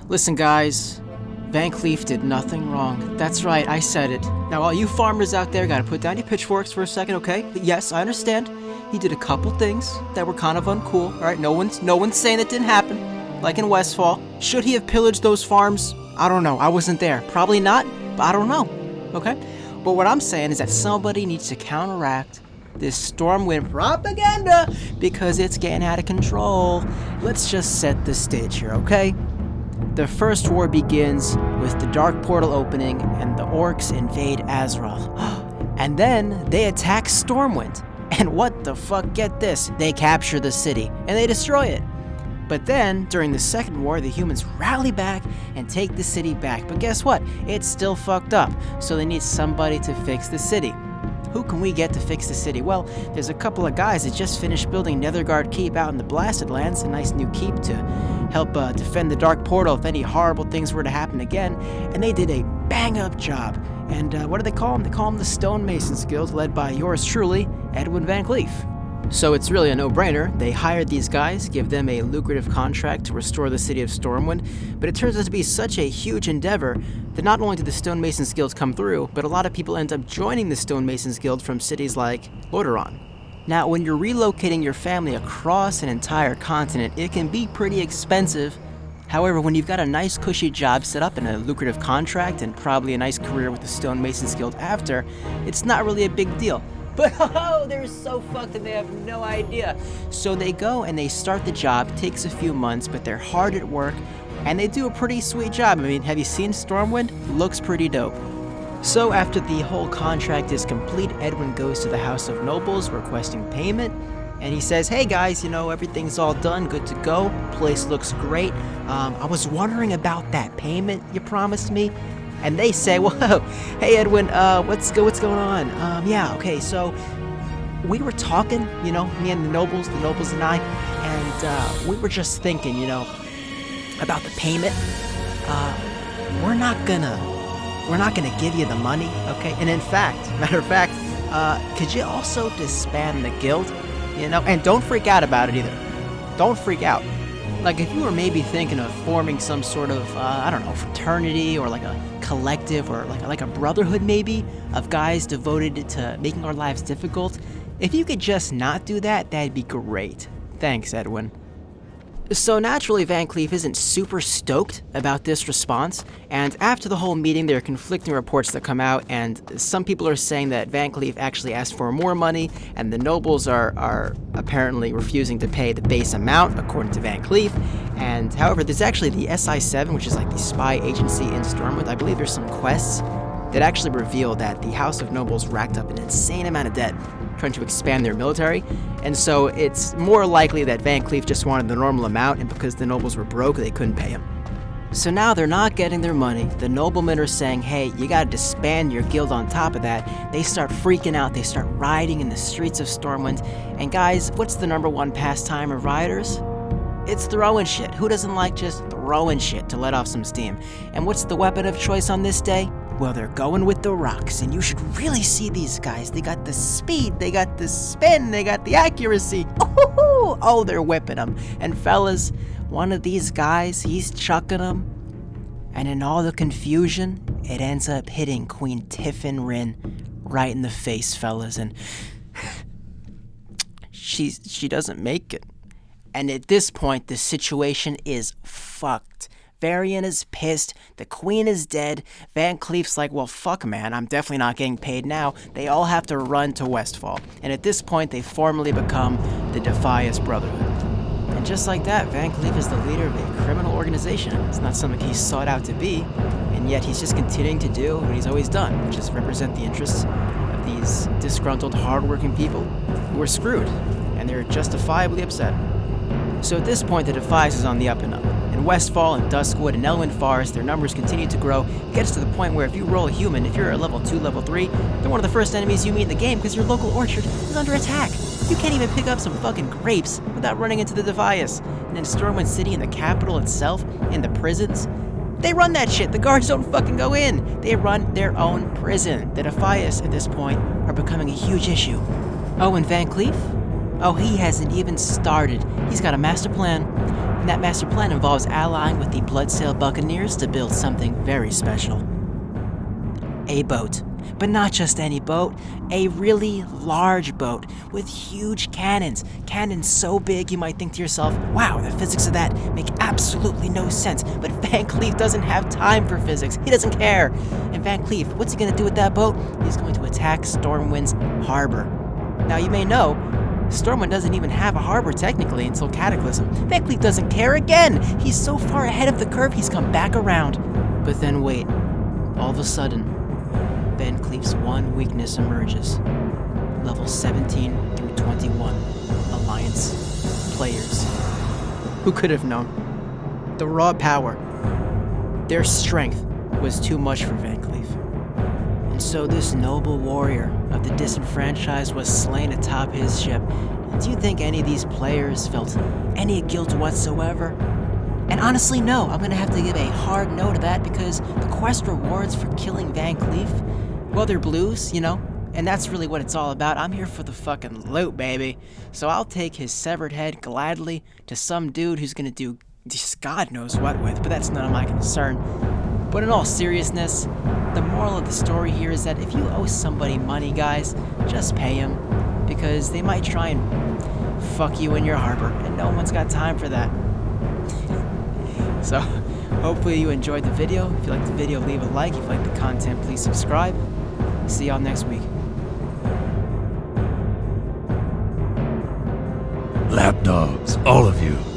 Listen, guys, Vancleef did nothing wrong. That's right, I said it. Now, all you farmers out there gotta put down your pitchforks for a second, okay? But yes, I understand. He did a couple things that were kind of uncool, alright? No one's saying it didn't happen, like in Westfall. Should he have pillaged those farms? I don't know, I wasn't there. Probably not, but I don't know, okay? But what I'm saying is that somebody needs to counteract this Stormwind propaganda because it's getting out of control. Let's just set the stage here, okay? The first war begins with the dark portal opening and the orcs invade Azeroth. And then they attack Stormwind. And what the fuck, get this, they capture the city and they destroy it. But then, during the second war, the humans rally back and take the city back. But guess what? It's still fucked up, so they need somebody to fix the city. Who can we get to fix the city? Well, there's a couple of guys that just finished building Netherguard Keep out in the Blasted Lands, a nice new keep to help defend the Dark Portal if any horrible things were to happen again, and they did a bang-up job. And what do they call them? They call them the Stonemasons Guild, led by yours truly, Edwin Vancleef. So it's really a no-brainer. They hired these guys, give them a lucrative contract to restore the city of Stormwind, but it turns out to be such a huge endeavor that not only did the Stonemasons Guild come through, but a lot of people end up joining the Stonemasons Guild from cities like Lordaeron. Now, when you're relocating your family across an entire continent, it can be pretty expensive. However, when you've got a nice cushy job set up and a lucrative contract and probably a nice career with the Stonemasons Guild after, it's not really a big deal. But they're so fucked that they have no idea. So they go and they start the job, takes a few months, but they're hard at work, and they do a pretty sweet job. I mean, have you seen Stormwind? Looks pretty dope. So after the whole contract is complete, Edwin goes to the House of Nobles requesting payment, and he says, hey guys, you know, everything's all done, good to go, place looks great. I was wondering about that payment you promised me. And they say, whoa, hey Edwin, what's going on? Yeah, okay, so we were talking, you know, me and the nobles and I, and we were just thinking, you know, about the payment. We're not gonna give you the money, okay? And in fact, matter of fact, could you also disband the guild, you know? And don't freak out about it either. Don't freak out. Like, if you were maybe thinking of forming some sort of, I don't know, fraternity or like a collective or like a brotherhood maybe of guys devoted to making our lives difficult, if you could just not do that, that'd be great. Thanks, Edwin. So naturally, Vancleef isn't super stoked about this response, and after the whole meeting, there are conflicting reports that come out, and some people are saying that Vancleef actually asked for more money, and the nobles are apparently refusing to pay the base amount, according to Vancleef. And however, there's actually the SI7, which is like the spy agency in Stormwind. I believe there's some quests that actually reveal that the House of Nobles racked up an insane amount of debt trying to expand their military, and so it's more likely that Vancleef just wanted the normal amount, and because the nobles were broke, they couldn't pay him. So now they're not getting their money. The noblemen are saying, hey, you gotta disband your guild on top of that. They start freaking out, they start rioting in the streets of Stormwind, and guys, what's the number one pastime of rioters? It's throwing shit. Who doesn't like just throwing shit to let off some steam? And what's the weapon of choice on this day? Well, they're going with the rocks, and you should really see these guys. They got the speed, they got the spin, they got the accuracy. Oh, they're whipping them. And fellas, one of these guys, he's chucking them, and in all the confusion, it ends up hitting Queen Tiffin Rin right in the face, fellas, and she doesn't make it. And at this point, the situation is fucked. Varian is pissed, the queen is dead, Vancleef's like, well fuck man, I'm definitely not getting paid now. They all have to run to Westfall, and at this point they formally become the Defias Brotherhood. And just like that, Vancleef is the leader of a criminal organization. It's not something he sought out to be, and yet he's just continuing to do what he's always done, which is represent the interests of these disgruntled, hardworking people who are screwed, and they're justifiably upset. So at this point, the Defias is on the up and up. In Westfall and Duskwood and Elwyn Forest, their numbers continue to grow. It gets to the point where if you roll a human, if you're a level 2, level 3, they're one of the first enemies you meet in the game because your local orchard is under attack. You can't even pick up some fucking grapes without running into the Defias. And in Stormwind City, in the capital itself, in the prisons, they run that shit. The guards don't fucking go in. They run their own prison. The Defias, at this point, are becoming a huge issue. Oh, and Vancleef? Oh, he hasn't even started. He's got a master plan. And that master plan involves allying with the Bloodsail Buccaneers to build something very special. A boat. But not just any boat, a really large boat with huge cannons. Cannons so big you might think to yourself, wow, the physics of that make absolutely no sense. But Vancleef doesn't have time for physics. He doesn't care. And Vancleef, what's he going to do with that boat? He's going to attack Stormwind's harbor. Now you may know, Stormwind doesn't even have a harbor technically until Cataclysm. Vancleef doesn't care again. He's so far ahead of the curve he's come back around. But then wait, all of a sudden, Vancleef's one weakness emerges. Level 17 through 21 Alliance players. Who could have known? The raw power, their strength was too much for Vancleef. And so this noble warrior of the disenfranchised was slain atop his ship. And do you think any of these players felt any guilt whatsoever? And honestly, no. I'm gonna have to give a hard no to that because the quest rewards for killing Vancleef, well, they're blues, you know? And that's really what it's all about. I'm here for the fucking loot, baby. So I'll take his severed head gladly to some dude who's gonna do just God knows what with, but that's none of my concern. But in all seriousness, the moral of the story here is that if you owe somebody money, guys, just pay them, because they might try and fuck you in your harbor, and no one's got time for that. So, hopefully you enjoyed the video. If you liked the video, leave a like. If you like the content, please subscribe. See y'all next week. Lapdogs, all of you.